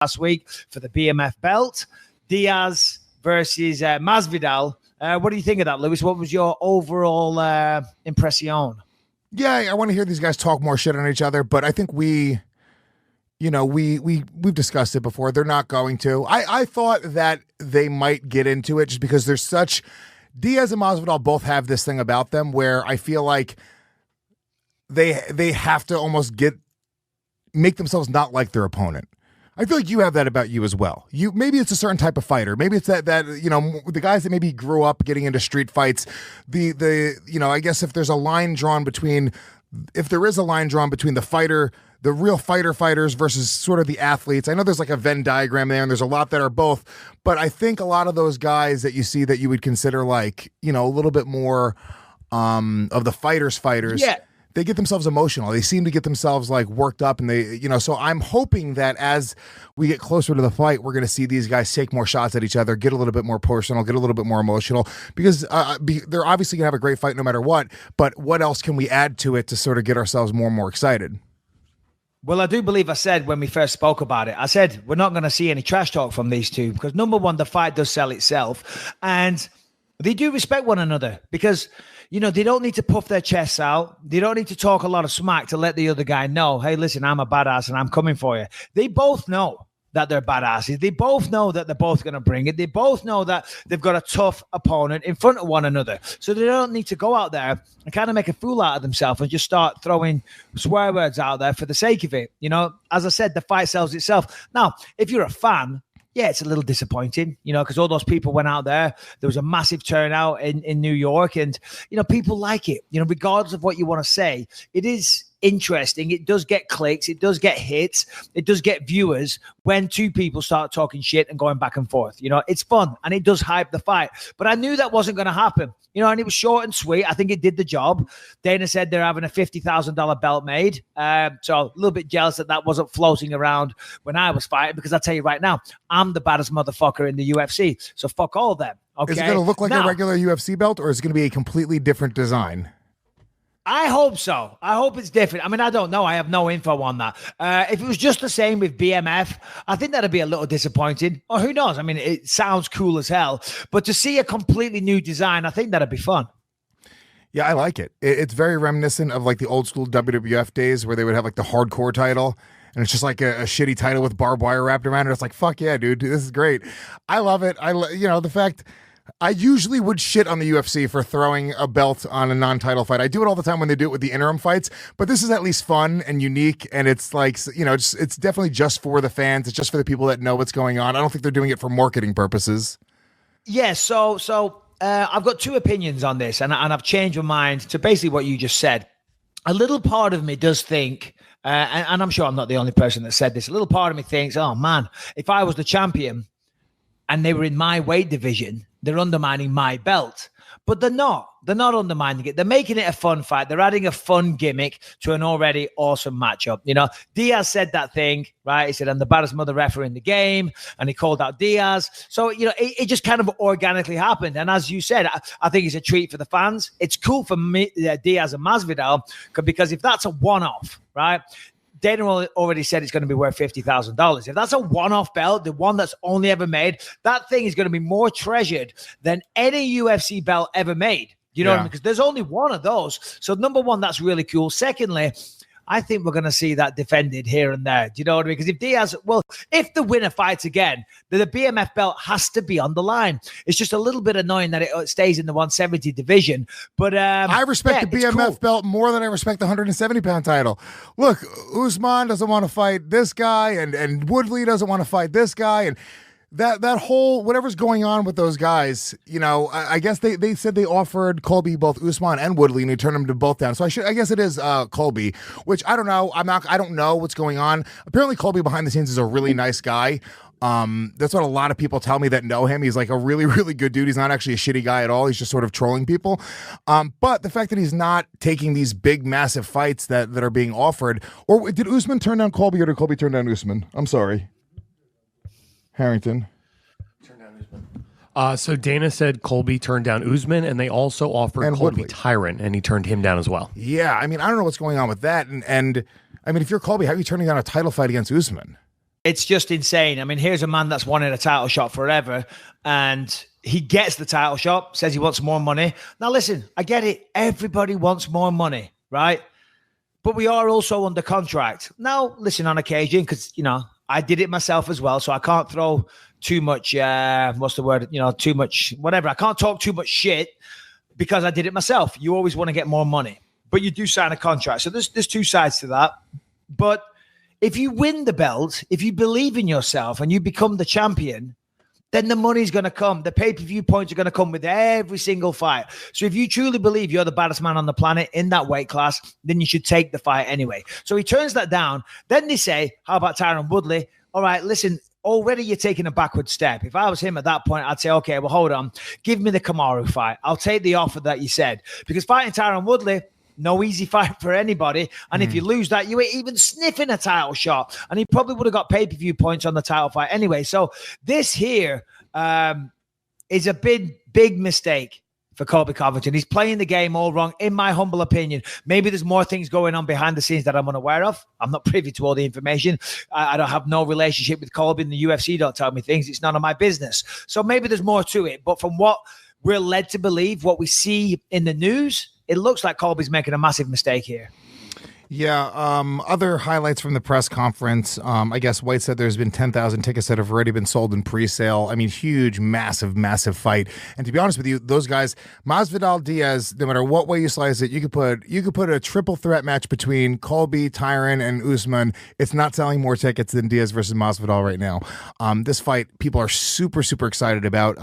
last week for the BMF belt. Diaz versus Masvidal. What do you think of that, Lewis? What was your overall impression? Yeah, I want to hear these guys talk more shit on each other, but I think we've discussed it before. They're not going to. I thought that they might get into it just because there's such Diaz and Masvidal both have this thing about them where I feel like they have to almost make themselves not like their opponent. I feel like you have that about you as well. Maybe it's a certain type of fighter. Maybe it's that the guys that maybe grew up getting into street fights. I guess if there is a line drawn between the fighter, the real fighters versus sort of the athletes. I know there's like a Venn diagram there, and there's a lot that are both. But I think a lot of those guys that you see that you would consider like a little bit more of the fighters. Yeah. They get themselves emotional. They seem to get themselves like worked up, and so I'm hoping that as we get closer to the fight, we're going to see these guys take more shots at each other, get a little bit more personal, get a little bit more emotional, because they're obviously going to have a great fight no matter what, but what else can we add to it to sort of get ourselves more and more excited? Well, I do believe I said when we first spoke about it, I said we're not going to see any trash talk from these two because number one, the fight does sell itself, and they do respect one another because they don't need to puff their chests out. They don't need to talk a lot of smack to let the other guy know, hey, listen, I'm a badass and I'm coming for you. They both know that they're badasses. They both know that they're both going to bring it. They both know that they've got a tough opponent in front of one another. So they don't need to go out there and kind of make a fool out of themselves and just start throwing swear words out there for the sake of it. As I said, the fight sells itself. Now, if you're a fan, yeah, it's a little disappointing, because all those people went out there. There was a massive turnout in New York, and, people like it. Regardless of what you want to say, it is interesting. It does get clicks. It does get hits. It does get viewers when two people start talking shit and going back and forth. It's fun, and it does hype the fight. But I knew that wasn't going to happen, and it was short and sweet. I think it did the job. Dana said they're having a $50,000 belt made. So a little bit jealous that wasn't floating around when I was fighting, because I'll tell you right now, I'm the baddest motherfucker in the UFC. So fuck all them. Okay. Is it going to look like a regular UFC belt, or is it going to be a completely different design? I hope so. I hope it's different. I mean, I don't know. I have no info on that. If it was just the same with BMF, I think that'd be a little disappointing. Or who knows? I mean, it sounds cool as hell. But to see a completely new design, I think that'd be fun. Yeah, I like it. It's very reminiscent of like the old school WWF days where they would have like the hardcore title. And it's just like a shitty title with barbed wire wrapped around it. It's like, fuck yeah, dude. This is great. I love it. The fact... I usually would shit on the UFC for throwing a belt on a non-title fight. I do it all the time when they do it with the interim fights, but this is at least fun and unique, and it's like, it's definitely just for the fans. It's just for the people that know what's going on. I don't think they're doing it for marketing purposes. Yeah, so I've got two opinions on this, and I've changed my mind to basically what you just said. A little part of me does think, and I'm sure I'm not the only person that said this, a little part of me thinks, oh man, if I was the champion and they were in my weight division, they're undermining my belt. But they're not. They're not undermining it. They're making it a fun fight. They're adding a fun gimmick to an already awesome matchup. Diaz said that thing, right? He said, I'm the baddest mother effer in the game. And he called out Diaz. So, it just kind of organically happened. And as you said, I think it's a treat for the fans. It's cool for me, Diaz and Masvidal, because if that's a one-off, right? Dana already said it's going to be worth $50,000. If that's a one-off belt, the one that's only ever made, that thing is going to be more treasured than any UFC belt ever made. You know what I mean? Because there's only one of those. So number one, that's really cool. Secondly, I think we're going to see that defended here and there. Do you know what I mean? Because if the winner fights again, the BMF belt has to be on the line. It's just a little bit annoying that it stays in the 170 division. But I respect the BMF belt more than I respect the 170-pound title. Look, Usman doesn't want to fight this guy, and Woodley doesn't want to fight this guy, and that whole whatever's going on with those guys, I guess they said they offered Colby both Usman and Woodley, and he turned them to both down. So I guess it is Colby, which I don't know. I don't know what's going on. Apparently Colby behind the scenes is a really nice guy. That's what a lot of people tell me that know him. He's like a really, really good dude. He's not actually a shitty guy at all. He's just sort of trolling people. But the fact that he's not taking these big, massive fights that are being offered, or did Usman turn down Colby, or did Colby turn down Usman? I'm sorry. Harrington. Turn down Usman. So Dana said Colby turned down Usman, and they also offered Colby Tyrant, and he turned him down as well. Yeah, I mean, I don't know what's going on with that. And I mean, if you're Colby, how are you turning down a title fight against Usman? It's just insane. I mean, here's a man that's wanted a title shot forever, and he gets the title shot, says he wants more money. Now, listen, I get it. Everybody wants more money, right? But we are also under contract. Now, listen, on occasion, because, I did it myself as well, so I can't throw too much, what's the word? Too much, whatever. I can't talk too much shit because I did it myself. You always want to get more money, but you do sign a contract. So there's two sides to that. But if you win the belt, if you believe in yourself and you become the champion, then the money's going to come. The pay-per-view points are going to come with every single fight. So if you truly believe you're the baddest man on the planet in that weight class, then you should take the fight anyway. So he turns that down. Then they say, how about Tyron Woodley? All right, listen, already you're taking a backward step. If I was him at that point, I'd say, okay, well, hold on. Give me the Kamaru fight. I'll take the offer that you said. Because fighting Tyron Woodley, no easy fight for anybody. And if you lose that, you ain't even sniffing a title shot. And he probably would have got pay-per-view points on the title fight anyway. So this here is a big mistake for Colby Covington. He's playing the game all wrong, in my humble opinion. Maybe there's more things going on behind the scenes that I'm unaware of. I'm not privy to all the information. I don't have no relationship with Colby, and the UFC don't tell me things. It's none of my business. So maybe there's more to it. But from what we're led to believe, what we see in the news, it looks like Colby's making a massive mistake here. Yeah. Other highlights from the press conference. I guess White said there's been 10,000 tickets that have already been sold in pre-sale. I mean, huge, massive fight. And to be honest with you, those guys, Masvidal, Diaz, no matter what way you slice it, you could put a triple threat match between Colby, Tyron, and Usman. It's not selling more tickets than Diaz versus Masvidal right now. This fight, people are super excited about.